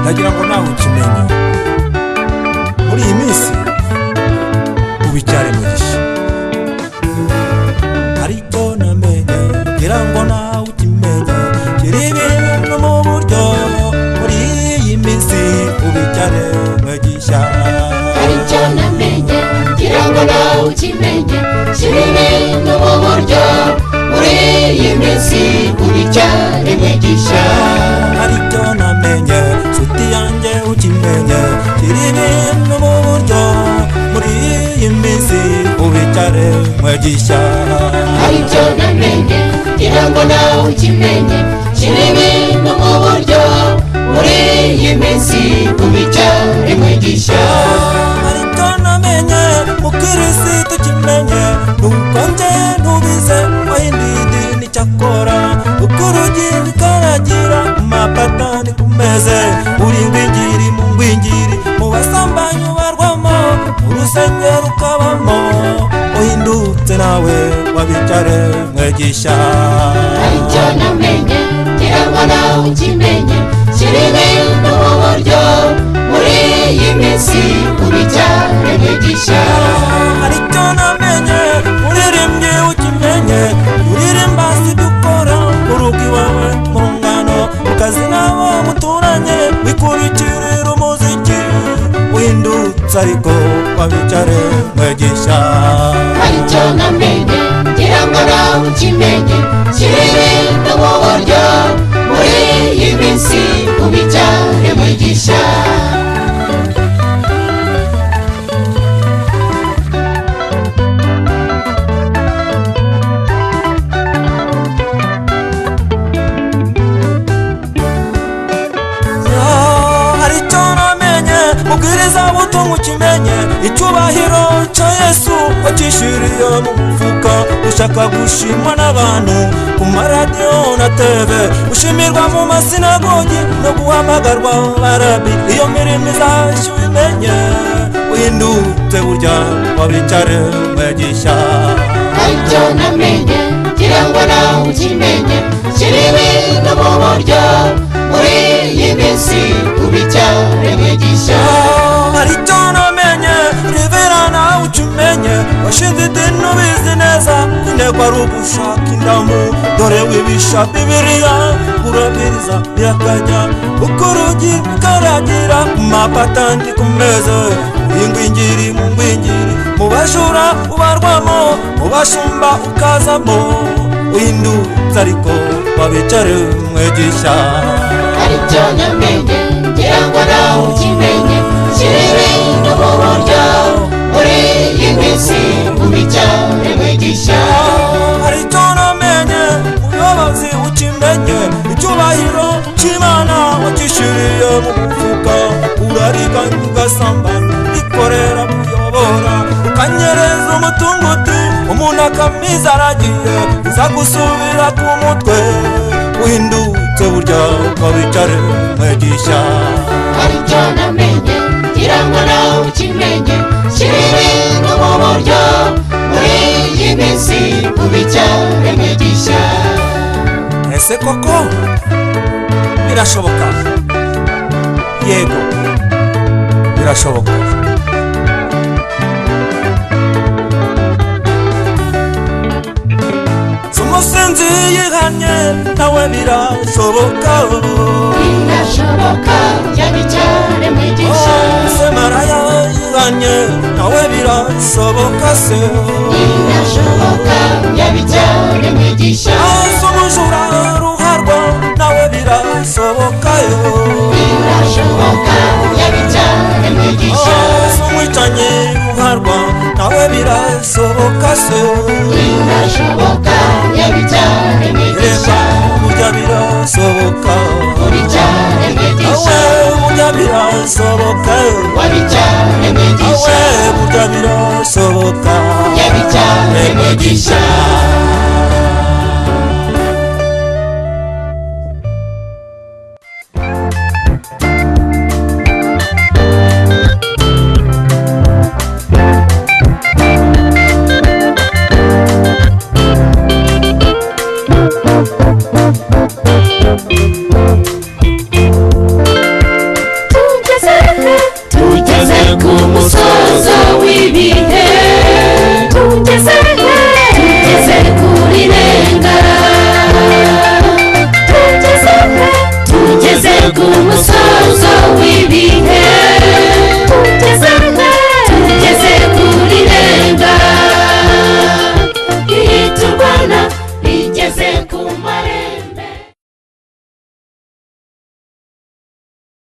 ndagira ngo nawe ukimenye muri iyi minsi ubicyare mugisha. Ariko namenye ngira ngo nawe ukimenye kiri ibintu mu buryo muri iyi minsi ubicyare mugisha. Ariko namenye ngira ngo nawe ukimenye kiri ibintu mu buryo muri iyi minsi ubicyare mugisha. Ariko namenye nshuti yanjye ukimenye kiri ibintu mu buryo muri iyi minsi ubicyare mugisha. Ariko namenye ngira ngo nawe ukimenye kiri ibintu mu buryo muri iyi minsi ubicyare mugisha. Ariko namenye mukirisitu kimenye nuko nje ntubize wahindidi nicyakora ukurugi bikaragira mapatani kumeze uri ngwingiri mu ngwingiri mu basambanyi ubarwamo urusengero ukabamo uhindutse nawe wabicyare mugisha. Ariko namenye ngira ngo nawe ukimenye kiri ibintu mu buryo muri iyi minsi ubicyare mugisha. Ariko namenye uririmbye ukimenye uririmba si dukora urugo iwawe mu ngano ukazi nabo muturanye wikurikirira umuziki uhindutse ariko wabicyare mugisha. Ariko namenye ngira ngo nawe ukimenye kiri ibintu mu buryo muri iyi minsi ubicyare mugisha. Ariko namenye mubwiriza butumwa ukimenye icyubahiro cya Yesu wakishiriye mu mufuka ushaka gushimwa n'abantu ku maradiyo na TV ushimirwa mu masinagogi no guhamagarwa barabi iyo mirimo izashya ubimenye uhindutse burya wabicyare mugisha. Ariko namenye ngira ngo nawe ukimenye kiri ibintu mu buryo muri iyi minsi ubicyare mugisha. Ariko namenye rivera nawe ukimenye washinze idini ubizi neza intego ari ugushaka indamu dore wibisha Bibiliya urabwiriza birakajya uko urugi rukaragira mapatandi ku meza ingwingiri mu ngwingiri mu bajura ubarwamo mu bashumba ukazamo uhindutse ariko wabicyare mugisha. Ariko namenye ngira ngo nawe ukimenye kiri ibintu mu buryo muri iyi minsi ubicyare mugisha. Ariko namenye umuyobozi ukimenye icyubahiro cy'Imana wakishiriye mu mufuka urariganya ugasambana ikorera kuyobora ukanyereza umutunguti umuntu akamiza aragiye uza gusubira ku mutwe uhindutse burya wabicyare mugisha. Ariko namenye ngira ngo nawe ukimenye kiri ibintu mu buryo muri iyi minsi ubicyare mugisha. Ese koko birashoboka? Yego birashoboka. Umusinzi yihanye nawe birashoboka. Birashoboka yabicyare mugisha. Semaraya yihanye nawe birashoboka se. Birashoboka yabicyare mugisha. Umujura ruharwa nawe birashoboka yo. Birashoboka yabicyare mugisha. Umwicanyi ruharwa nawe birashoboka se. Birashoboka yabicyare mugisha. Burya birashoboka ubicyare mugisha. burya birashoboka wabicyare mugisha. burya birashoboka yabicyare mugisha.